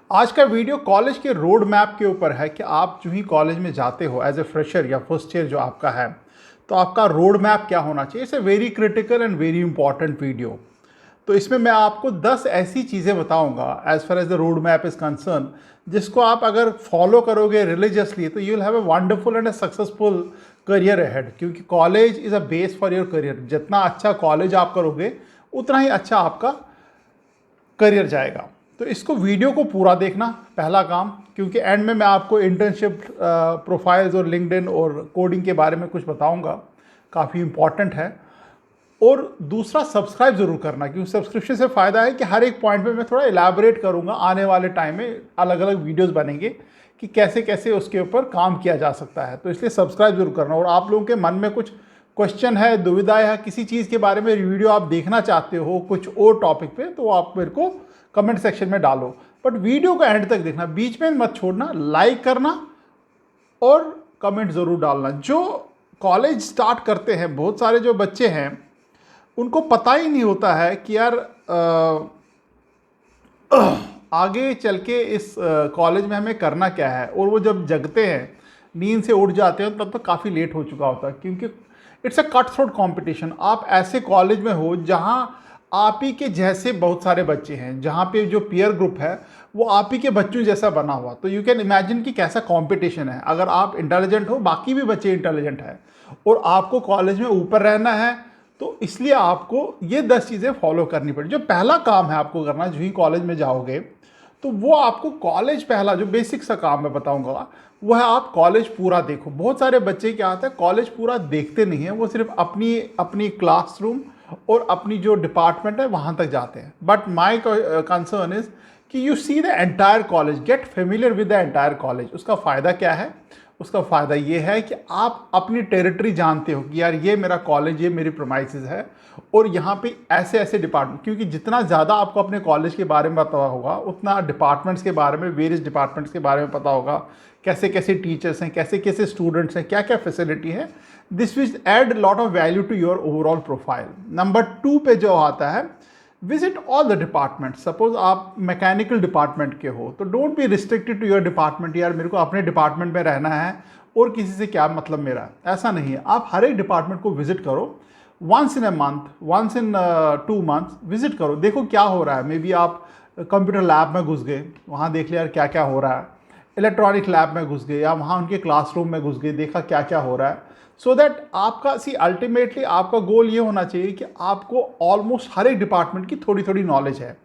आज का video college के रोड मैप के ऊपर है कि आप जो ही कॉलेज में जाते हो एज ए फ्रेशर या फर्स्ट ईयर जो आपका है, तो आपका रोड मैप क्या होना चाहिए। It's a very critical and very important video. तो इसमें मैं आपको 10 ऐसी चीज़ें बताऊंगा as far as the road map is concern, जिसको आप अगर फॉलो करोगे रिलीजियसली तो you will have a wonderful and a successful career ahead. क्योंकि college is a base for your career. जितना अच्छा कॉलेज आप करोगे उतना ही अच्छा आपका करियर जाएगा। तो इसको वीडियो को पूरा देखना पहला काम, क्योंकि एंड में मैं आपको इंटर्नशिप प्रोफाइल्स और लिंक्डइन और कोडिंग के बारे में कुछ बताऊंगा, काफ़ी इंपॉर्टेंट है। और दूसरा, सब्सक्राइब ज़रूर करना, क्योंकि सब्सक्रिप्शन से फ़ायदा है कि हर एक पॉइंट पे मैं थोड़ा इलैबोरेट करूंगा। आने वाले टाइम में अलग अलग वीडियोस बनेंगे कि कैसे कैसे उसके ऊपर काम किया जा सकता है। तो इसलिए सब्सक्राइब जरूर करना। और आप लोगों के मन में कुछ क्वेश्चन है, दुविधा है, किसी चीज़ के बारे में वीडियो आप देखना चाहते हो कुछ और टॉपिक पे, तो आप मेरे को कमेंट सेक्शन में डालो। बट वीडियो को एंड तक देखना, बीच में मत छोड़ना, लाइक करना और कमेंट ज़रूर डालना। जो कॉलेज स्टार्ट करते हैं, बहुत सारे जो बच्चे हैं उनको पता ही नहीं होता है कि यार आगे चल के इस कॉलेज में हमें करना क्या है। और वो जब जगते हैं, नींद से उठ जाते हैं, तब तो काफ़ी लेट हो चुका होता है। क्योंकि it's a cut throat competition. आप ऐसे कॉलेज में हो जहाँ आप ही के जैसे बहुत सारे बच्चे हैं, जहाँ पे जो पीयर ग्रुप है वो आप ही के बच्चों जैसा बना हुआ। तो यू कैन इमेजिन कि कैसा कंपटीशन है। अगर आप इंटेलिजेंट हो, बाकी भी बच्चे इंटेलिजेंट है, और आपको कॉलेज में ऊपर रहना है, तो इसलिए आपको ये 10 चीज़ें फॉलो करनी पड़ी। जो पहला काम है आपको करना, जो ही कॉलेज में जाओगे, तो वो आपको कॉलेज पहला जो बेसिक सा काम मैं बताऊंगा वो है, आप कॉलेज पूरा देखो। बहुत सारे बच्चे क्या होता है, कॉलेज पूरा देखते नहीं है, वो सिर्फ अपनी अपनी क्लासरूम और अपनी जो डिपार्टमेंट है वहाँ तक जाते हैं। बट माई कंसर्न इज कि you see the entire college, get familiar with the entire college. उसका फ़ायदा क्या है? उसका फ़ायदा ये है कि आप अपनी टेरिटरी जानते हो कि यार ये मेरा कॉलेज, ये मेरी प्रोमाइसिस है, और यहाँ पे ऐसे ऐसे डिपार्टमेंट। क्योंकि जितना ज़्यादा आपको अपने कॉलेज के बारे में पता होगा, उतना डिपार्टमेंट्स के बारे में, वेरियस डिपार्टमेंट्स के बारे में पता होगा, कैसे कैसे टीचर्स हैं, कैसे कैसे स्टूडेंट्स हैं, क्या क्या फैसिलिटी है। This will add lot of value to your overall profile. Number 2 पे जो आता है, visit all the department. Suppose आप मैकेनिकल डिपार्टमेंट के हो, तो don't be restricted to your department. यार मेरे को अपने डिपार्टमेंट में रहना है और किसी से क्या मतलब मेरा, ऐसा नहीं है। आप हर एक डिपार्टमेंट को विजिट करो, once in a month, once in 2 months visit करो, देखो क्या हो रहा है। मे बी आप कंप्यूटर लैब में घुस गए, वहाँ देख लिया यार क्या क्या हो रहा है। इलेक्ट्रॉनिक लैब में घुस गए, या वहाँ उनके क्लासरूम में घुस गए, देखा क्या क्या हो रहा है। सो दैट आपका अल्टीमेटली आपका गोल ये होना चाहिए कि आपको ऑलमोस्ट हर एक डिपार्टमेंट की थोड़ी थोड़ी नॉलेज है,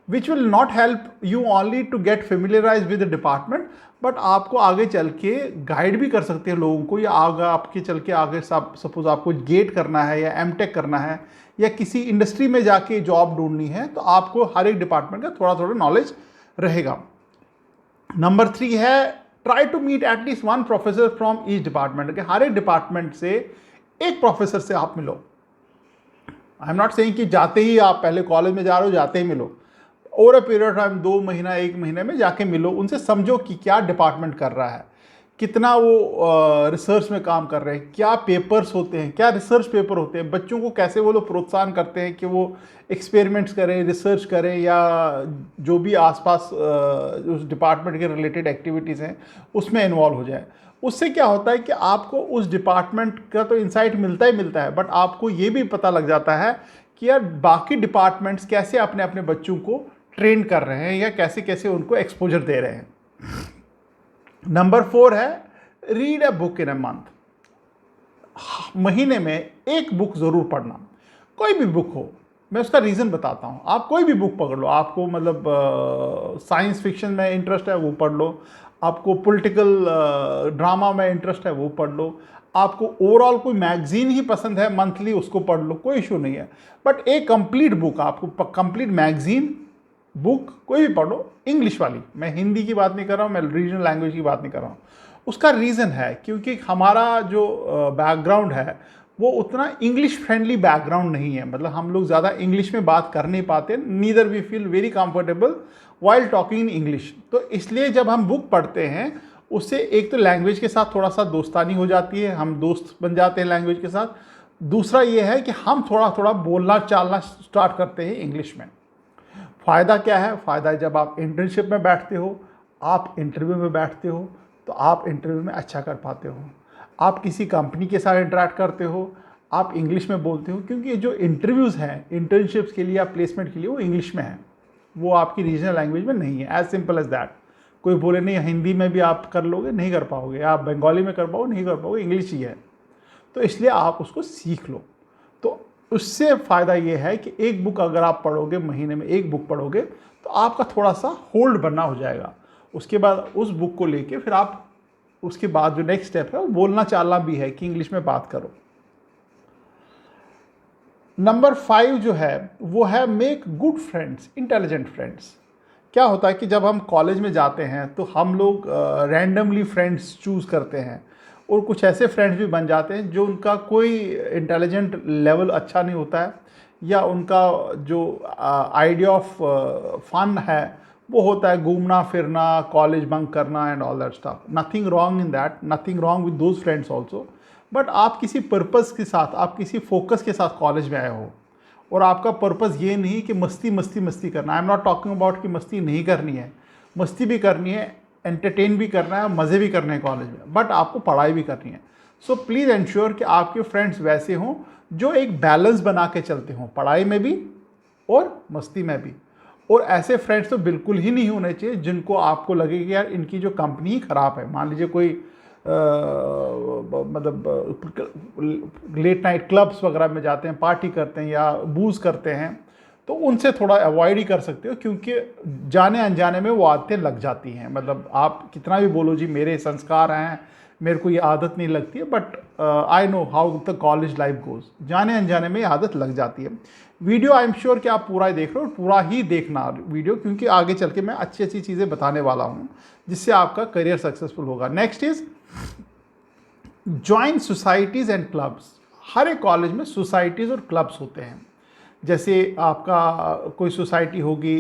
which will not help you only to get familiarise with the department, but आपको आगे चल के गाइड भी कर सकते हैं लोगों को। या आगे आपके चल के आगे सपोज आपको गेट करना है या एमटेक करना है या किसी इंडस्ट्री में जाके जॉब ढूंढनी है, तो आपको हर एक डिपार्टमेंट का थोड़ा थोड़ा नॉलेज रहेगा। नंबर 3 है, try to meet at least 1 professor from each department. हर एक डिपार्टमेंट से एक प्रोफेसर से आप मिलो। आई एम नॉट सेइंग कि जाते ही आप पहले कॉलेज में जा रहे हो जाते ही मिलो। Over a period of time, 2 महीना 1 महीने में जाके मिलो, उनसे समझो कि क्या डिपार्टमेंट कर रहा है, कितना वो रिसर्च में काम कर रहे हैं, क्या पेपर्स होते हैं, क्या रिसर्च पेपर होते हैं, बच्चों को कैसे वो लोग प्रोत्साहन करते हैं कि वो एक्सपेरिमेंट्स करें, रिसर्च करें, या जो भी आसपास उस डिपार्टमेंट के रिलेटेड एक्टिविटीज़ हैं उसमें इन्वॉल्व हो जाए। उससे क्या होता है कि आपको उस डिपार्टमेंट का तो इंसाइट मिलता ही मिलता है, बट आपको ये भी पता लग जाता है कि यार बाकी डिपार्टमेंट्स कैसे अपने अपने बच्चों को ट्रेन कर रहे हैं या कैसे कैसे उनको एक्सपोजर दे रहे हैं। नंबर 4 है, read a book in a month. महीने में एक बुक ज़रूर पढ़ना, कोई भी बुक हो। मैं उसका रीज़न बताता हूँ। आप कोई भी बुक पकड़ लो, आपको मतलब साइंस फिक्शन में इंटरेस्ट है वो पढ़ लो, आपको पॉलिटिकल ड्रामा में इंटरेस्ट है वो पढ़ लो, आपको ओवरऑल कोई मैगजीन ही पसंद है मंथली, उसको पढ़ लो, कोई इशू नहीं है। बट एक कंप्लीट बुक, आपको कंप्लीट मैगजीन बुक कोई भी पढ़ो, इंग्लिश वाली, मैं हिंदी की बात नहीं कर रहा हूँ, मैं रीजनल लैंग्वेज की बात नहीं कर रहा हूँ। उसका रीज़न है क्योंकि हमारा जो बैकग्राउंड है वो उतना इंग्लिश फ्रेंडली बैकग्राउंड नहीं है। मतलब हम लोग ज़्यादा इंग्लिश में बात कर नहीं पाते, neither we feel very comfortable while talking in English. तो इसलिए जब हम बुक पढ़ते हैं, उससे एक तो लैंग्वेज के साथ थोड़ा सा दोस्तानी हो जाती है, हम दोस्त बन जाते हैं लैंग्वेज के साथ। दूसरा ये है कि हम थोड़ा थोड़ा बोलना चालना स्टार्ट करते हैं इंग्लिश में। फ़ायदा क्या है? फ़ायदा जब आप इंटर्नशिप में बैठते हो, आप इंटरव्यू में बैठते हो, तो आप इंटरव्यू में अच्छा कर पाते हो। आप किसी कंपनी के साथ इंटरैक्ट करते हो, आप इंग्लिश में बोलते हो, क्योंकि जो इंटरव्यूज़ हैं इंटर्नशिप्स के लिए या प्लेसमेंट के लिए वो इंग्लिश में है, वो आपकी रीजनल लैंग्वेज में नहीं है। As simple as that. कोई बोले नहीं हिंदी में भी आप कर लोगे, नहीं कर पाओगे, आप बंगाली में कर पाओगे, नहीं कर पाओगे, इंग्लिश ही है। तो इसलिए आप उसको सीख लो। तो उससे फ़ायदा ये है कि एक बुक अगर आप पढ़ोगे, महीने में एक बुक पढ़ोगे, तो आपका थोड़ा सा होल्ड बनना हो जाएगा। उसके बाद उस बुक को लेके फिर आप उसके बाद जो नेक्स्ट स्टेप है वो बोलना चालना भी है कि इंग्लिश में बात करो। नंबर 5 जो है वो है make good friends, intelligent friends. क्या होता है कि जब हम कॉलेज में जाते हैं तो हम लोग रैंडमली फ्रेंड्स चूज़ करते हैं, और कुछ ऐसे फ्रेंड्स भी बन जाते हैं जो उनका कोई इंटेलिजेंट लेवल अच्छा नहीं होता है, या उनका जो आइडिया ऑफ फन है वो होता है घूमना फिरना, कॉलेज बंक करना and all that stuff. Nothing wrong in that, nothing wrong with those friends also. But आप किसी पर्पज़ के साथ, आप किसी फोकस के साथ कॉलेज में आए हो, और आपका पर्पज़ ये नहीं कि मस्ती मस्ती मस्ती करना। I am not talking about कि मस्ती नहीं करनी है, मस्ती भी करनी है, एंटरटेन भी करना है, मज़े भी करने हैं कॉलेज में, बट आपको पढ़ाई भी करनी है। सो प्लीज़ एंश्योर कि आपके फ्रेंड्स वैसे हों जो एक बैलेंस बना के चलते हों, पढ़ाई में भी और मस्ती में भी। और ऐसे फ्रेंड्स तो बिल्कुल ही नहीं होने चाहिए जिनको आपको लगे कि यार इनकी जो कंपनी ही ख़राब है। मान लीजिए कोई मतलब लेट नाइट क्लब्स वगैरह में जाते हैं, पार्टी करते हैं या बूज़ करते हैं, तो उनसे थोड़ा अवॉइड ही कर सकते हो, क्योंकि जाने अनजाने में वो आदतें लग जाती हैं। मतलब आप कितना भी बोलो जी मेरे संस्कार हैं, मेरे को ये आदत नहीं लगती है, but I know how the college life goes, जाने अनजाने में ये आदत लग जाती है। वीडियो आई एम श्योर कि आप पूरा ही देख रहे हो, और पूरा ही देखना वीडियो, क्योंकि आगे चल के मैं अच्छी अच्छी चीज़ें बताने वाला हूँ जिससे आपका करियर सक्सेसफुल होगा। Next is join societies and clubs. हर एक कॉलेज में सोसाइटीज़ और क्लब्स होते हैं। जैसे आपका कोई सोसाइटी होगी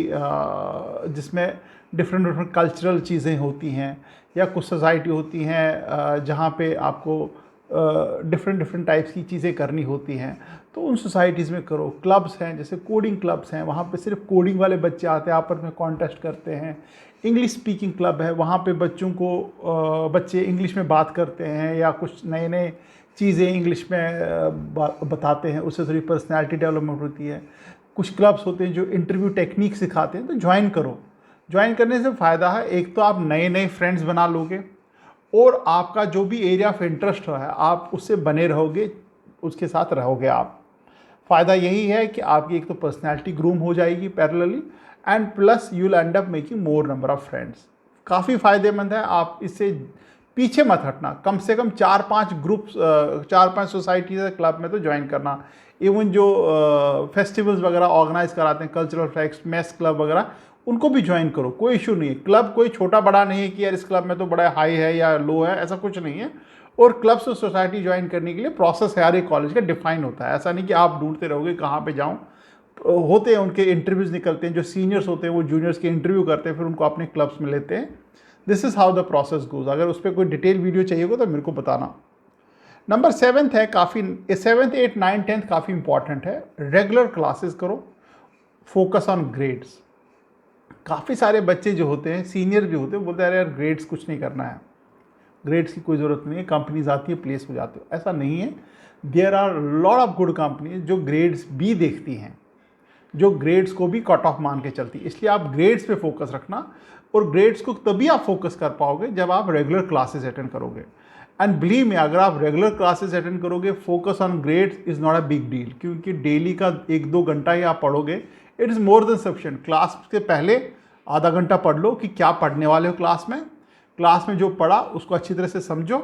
जिसमें डिफरेंट डिफरेंट कल्चरल चीज़ें होती हैं, या कुछ सोसाइटी होती हैं जहाँ पे आपको डिफरेंट डिफरेंट टाइप्स की चीज़ें करनी होती हैं, तो उन सोसाइटीज़ में करो। क्लब्स हैं, जैसे कोडिंग क्लब्स हैं, वहाँ पे सिर्फ कोडिंग वाले बच्चे आते हैं, आपस में कॉन्टेस्ट करते हैं। इंग्लिश स्पीकिंग क्लब है, वहाँ पे बच्चों को बच्चे इंग्लिश में बात करते हैं या कुछ नए नए चीज़ें इंग्लिश में बताते हैं, उससे थोड़ी पर्सनैलिटी डेवलपमेंट होती है। कुछ क्लब्स होते हैं जो इंटरव्यू टेक्निक सिखाते हैं, तो ज्वाइन करो। ज्वाइन करने से फ़ायदा है, एक तो आप नए नए फ्रेंड्स बना लोगे, और आपका जो भी एरिया ऑफ इंटरेस्ट है आप उससे बने रहोगे, उसके साथ रहोगे आप। फ़ायदा यही है कि आपकी एक तो पर्सनैलिटी ग्रूम हो जाएगी parallelly, and plus you will and up making more number of friends. काफ़ी फ़ायदेमंद है, आप इससे पीछे मत हटना। कम से कम 4-5 ग्रुप्स, 4-5 सोसाइटीज़ क्लब में तो ज्वाइन करना। इवन जो फेस्टिवल्स वगैरह ऑर्गेनाइज कराते हैं, कल्चरल फेस्ट, मेस क्लब वगैरह, उनको भी ज्वाइन करो, कोई इशू नहीं है। क्लब कोई छोटा बड़ा नहीं है कि यार इस क्लब में तो बड़ा हाई है या लो है, ऐसा कुछ नहीं है। और क्लब्स और सोसाइटी ज्वाइन करने के लिए प्रोसेस है हर एक कॉलेज का डिफाइन होता है। ऐसा नहीं कि आप ढूंढते रहोगे कहाँ पे जाऊँ। होते हैं उनके इंटरव्यूज़ निकलते हैं, जो सीनियर्स होते हैं वो जूनियर्स के इंटरव्यू करते हैं, फिर उनको अपने क्लब्स में लेते हैं। This is how the process goes. अगर उस पर कोई डिटेल वीडियो चाहिए होगा तो मेरे को बताना। नंबर 7 है, काफ़ी 7th 8th 9th 10th काफ़ी इंपॉर्टेंट है। रेगुलर क्लासेस करो, फोकस ऑन ग्रेड्स। काफ़ी सारे बच्चे जो होते हैं, सीनियर भी होते हैं, बोलते हैं यार ग्रेड्स कुछ नहीं करना है, ग्रेड्स की कोई ज़रूरत नहीं है, कंपनीज आती है प्लेस हो जाते हो। ऐसा नहीं है। There are lot of good companies जो ग्रेड्स भी देखती हैं, जो ग्रेड्स को भी कट ऑफ मान के चलती है। इसलिए आप ग्रेड्स पे फोकस रखना, और ग्रेड्स को तभी आप फोकस कर पाओगे जब आप रेगुलर क्लासेस अटेंड करोगे। एंड बिलीव में, अगर आप रेगुलर क्लासेस अटेंड करोगे, focus on grades is not a big deal, क्योंकि डेली का 1-2 घंटा ही आप पढ़ोगे, it is more than sufficient. Class के पहले आधा घंटा पढ़ लो कि क्या पढ़ने वाले हो क्लास में, क्लास में जो पढ़ा उसको अच्छी तरह से समझो,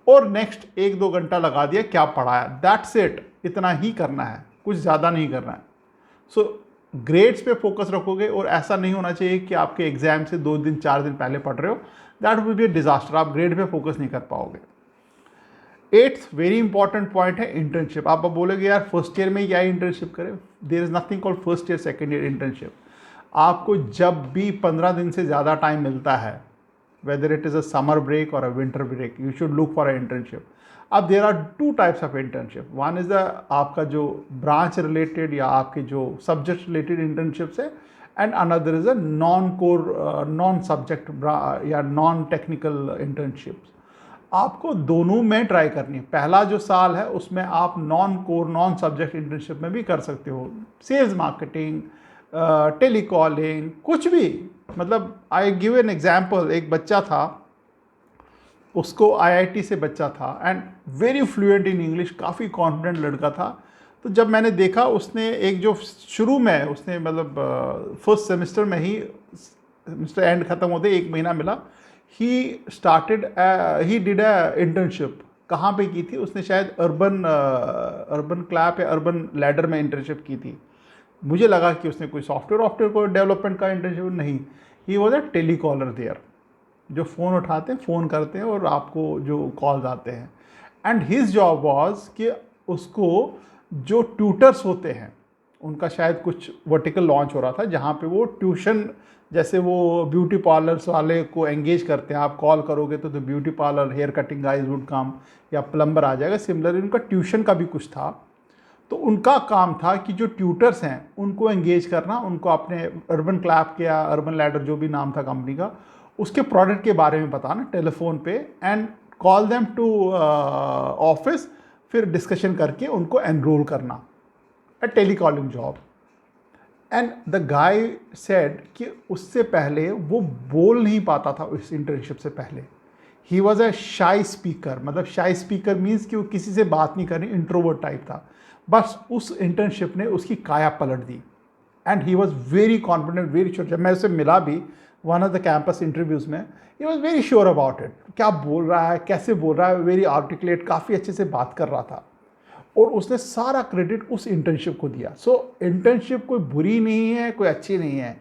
और नेक्स्ट 1-2 घंटा लगा दिया क्या पढ़ाया, दैट्स इट। इतना ही करना है, कुछ ज़्यादा नहीं करना है। सो ग्रेड्स पे फोकस रखोगे, और ऐसा नहीं होना चाहिए कि आपके एग्जाम से 2 दिन 4 दिन पहले पढ़ रहे हो, that will be a disaster. आप ग्रेड पे फोकस नहीं कर पाओगे। 8th वेरी इंपॉर्टेंट पॉइंट है इंटर्नशिप। आप बोलोगे यार फर्स्ट ईयर में क्या इंटर्नशिप करें, there is nothing called first year second year internship. आपको जब भी 15 दिन से ज़्यादा टाइम मिलता है, whether it is a summer break और a winter break, you should look for a internship. अब there are 2 types of internship. One is the आपका जो ब्रांच रिलेटेड या आपके जो सब्जेक्ट रिलेटेड इंटर्नशिप्स है, and another is a non core non subject या non technical internships. आपको दोनों में ट्राई करनी है। पहला जो साल है उसमें आप non core non subject internship में भी कर सकते हो, सेल्स मार्केटिंग, टेलीकॉलिंग, कुछ भी। मतलब आई गिव एन एग्जांपल, एक बच्चा था, उसको आईआईटी से बच्चा था and very fluent in English, काफ़ी कॉन्फिडेंट लड़का था। तो जब मैंने देखा उसने एक जो शुरू में उसने मतलब फर्स्ट सेमेस्टर में ही, सेमेस्टर एंड ख़त्म होते 1 महीना मिला, ही डिड अ इंटर्नशिप। कहाँ पे की थी उसने? शायद अर्बन क्लैप या अर्बन लैडर में इंटर्नशिप की थी। मुझे लगा कि उसने कोई सॉफ्टवेयर को डेवलपमेंट का इंटर्नशिप, नहीं, he was a telecaller there, जो फ़ोन उठाते हैं, फ़ोन करते हैं और आपको जो कॉल्स आते हैं। एंड हिज जॉब वाज कि उसको जो ट्यूटर्स होते हैं उनका शायद कुछ वर्टिकल लॉन्च हो रहा था जहाँ पे वो ट्यूशन, जैसे वो ब्यूटी पार्लर्स वाले को एंगेज करते हैं, आप कॉल करोगे तो beauty parlour, hair cutting guys would come, या प्लम्बर आ जाएगा। सिमिलरली उनका ट्यूशन का भी कुछ था। तो उनका काम था कि जो ट्यूटर्स हैं उनको एंगेज करना, उनको अपने अर्बन क्लैप के या अर्बन लैडर जो भी नाम था कंपनी का, उसके प्रोडक्ट के बारे में बताना टेलीफोन पे, and call them to office, फिर डिस्कशन करके उनको एनरोल करना, a telecalling job. And the guy said कि उससे पहले वो बोल नहीं पाता था, इस इंटर्नशिप से पहले ही वॉज अ शाई स्पीकर। मतलब शाई स्पीकर मीन्स कि वो किसी से बात नहीं करनी, इंट्रोवर्ट टाइप था। बस उस इंटर्नशिप ने उसकी काया पलट दी and he was very confident, very sure. जब मैं उसे मिला भी one of the campus interviews में, he was very sure about it, क्या बोल रहा है, कैसे बोल रहा है, वेरी आर्टिकुलेट, काफ़ी अच्छे से बात कर रहा था। और उसने सारा क्रेडिट उस इंटर्नशिप को दिया। सो इंटर्नशिप कोई बुरी नहीं है, कोई अच्छी नहीं है।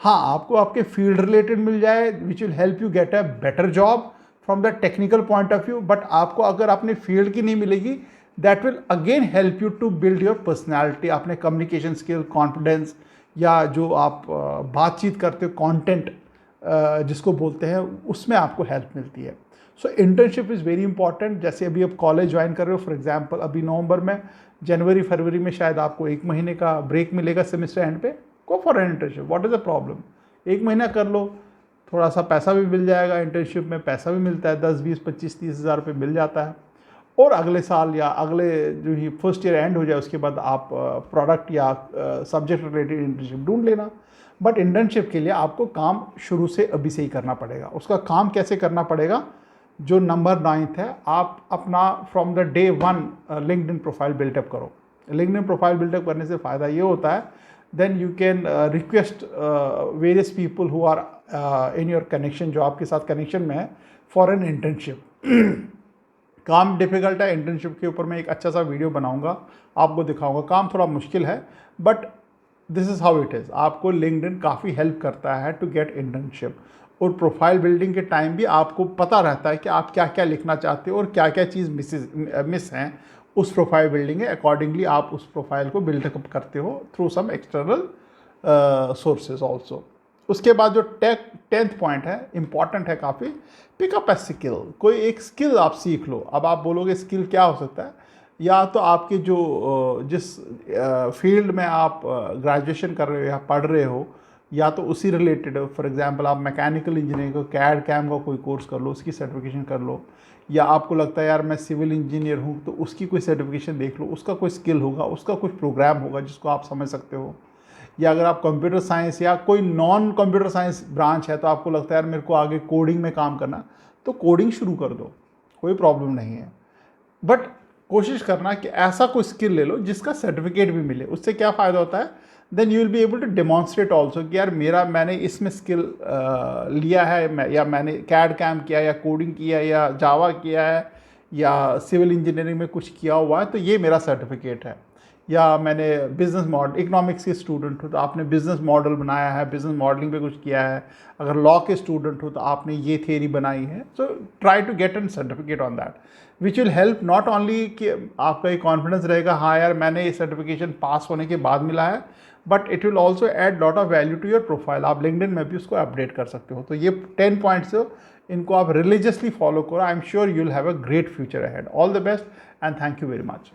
हाँ, आपको आपके फील्ड रिलेटेड मिल जाए which will help you get a better job from the technical point of view, but आपको अगर अपने फील्ड की नहीं मिलेगी, that will again help you to build your personality, अपने कम्युनिकेशन स्किल, कॉन्फिडेंस, या जो आप बातचीत करते हो, कॉन्टेंट जिसको बोलते हैं, उसमें आपको हेल्प मिलती है। सो इंटर्नशिप इज़ वेरी इंपॉर्टेंट। जैसे अभी आप कॉलेज ज्वाइन कर रहे हो, फॉर एग्जांपल अभी नवंबर में, जनवरी फरवरी में शायद आपको 1 महीने का ब्रेक मिलेगा सेमेस्टर एंड पे, go for an internship, what is the problem? 1 महीना कर लो, थोड़ा सा पैसा भी मिल जाएगा, इंटर्नशिप में पैसा भी मिलता है, 10, 20, 25, 30 हज़ार रुपये मिल जाता है। और अगले साल या अगले जो ही फर्स्ट ईयर एंड हो जाए उसके बाद आप प्रोडक्ट या सब्जेक्ट रिलेटेड इंटर्नशिप ढूंढ लेना। बट इंटर्नशिप के लिए आपको काम शुरू से अभी से ही करना पड़ेगा। उसका काम कैसे करना पड़ेगा? जो नंबर 9th है, आप अपना from the day 1 LinkedIn profile built up करो। लिंक्डइन प्रोफाइल बिल्टअप करने से फ़ायदा ये होता है, then you can request various people who are in your connection, जो आपके साथ कनेक्शन में है, फॉर एन इंटर्नशिप। काम डिफ़िकल्ट है, इंटर्नशिप के ऊपर मैं एक अच्छा सा वीडियो बनाऊंगा, आपको दिखाऊंगा। काम थोड़ा मुश्किल है, but this is how it is. आपको लिंक्डइन काफ़ी हेल्प करता है टू गेट इंटर्नशिप। और प्रोफाइल बिल्डिंग के टाइम भी आपको पता रहता है कि आप क्या क्या लिखना चाहते हो और क्या क्या चीज़ मिस हैं उस प्रोफाइल बिल्डिंग है। अकॉर्डिंगली आप उस प्रोफाइल को बिल्डअप करते हो through some external sources also. उसके बाद जो 10th पॉइंट है, इंपॉर्टेंट है काफ़ी, पिकअप ए स्किल। कोई एक स्किल आप सीख लो। अब आप बोलोगे स्किल क्या हो सकता है? या तो आपके जो जिस फील्ड में आप ग्रेजुएशन कर रहे हो या पढ़ रहे हो, या तो उसी रिलेटेड हो। फॉर एग्जांपल आप मैकेनिकल इंजीनियरिंग को कैड कैम का कोई कोर्स कर लो, उसकी सर्टिफिकेशन कर लो। या आपको लगता है यार मैं सिविल इंजीनियर हूँ, तो उसकी कोई सर्टिफिकेशन देख लो, उसका कोई स्किल होगा, उसका कुछ प्रोग्राम होगा जिसको आप समझ सकते हो। या अगर आप कंप्यूटर साइंस या कोई नॉन कंप्यूटर साइंस ब्रांच है, तो आपको लगता है यार मेरे को आगे कोडिंग में काम करना, तो कोडिंग शुरू कर दो, कोई प्रॉब्लम नहीं है। बट कोशिश करना कि ऐसा कोई स्किल ले लो जिसका सर्टिफिकेट भी मिले। उससे क्या फ़ायदा होता है? Then you will be able to demonstrate also कि यार मैंने इसमें स्किल लिया है, या मैंने कैड कैम किया, या कोडिंग किया, या जावा किया है, या सिविल इंजीनियरिंग में कुछ किया हुआ है, तो ये मेरा सर्टिफिकेट है। या मैंने बिजनेस मॉडल, इकोनॉमिक्स के स्टूडेंट हो तो आपने बिजनेस मॉडल बनाया है, बिजनेस मॉडलिंग पे कुछ किया है। अगर लॉ के स्टूडेंट हो तो आपने ये थियरी बनाई है। So try to get an certificate on that, which will help not only कि आपका एक कॉन्फिडेंस रहेगा, हाँ यार मैंने ये सर्टिफिकेशन पास होने के बाद मिला है, but it will also add lot of value to your profile. आप लिंक्डइन में भी उसको अपडेट कर सकते हो। तो ये 10 पॉइंट्स हो, इनको आप रिलीजियसली फॉलो करो। I am sure you will have a great future ahead. All the best and thank you very much.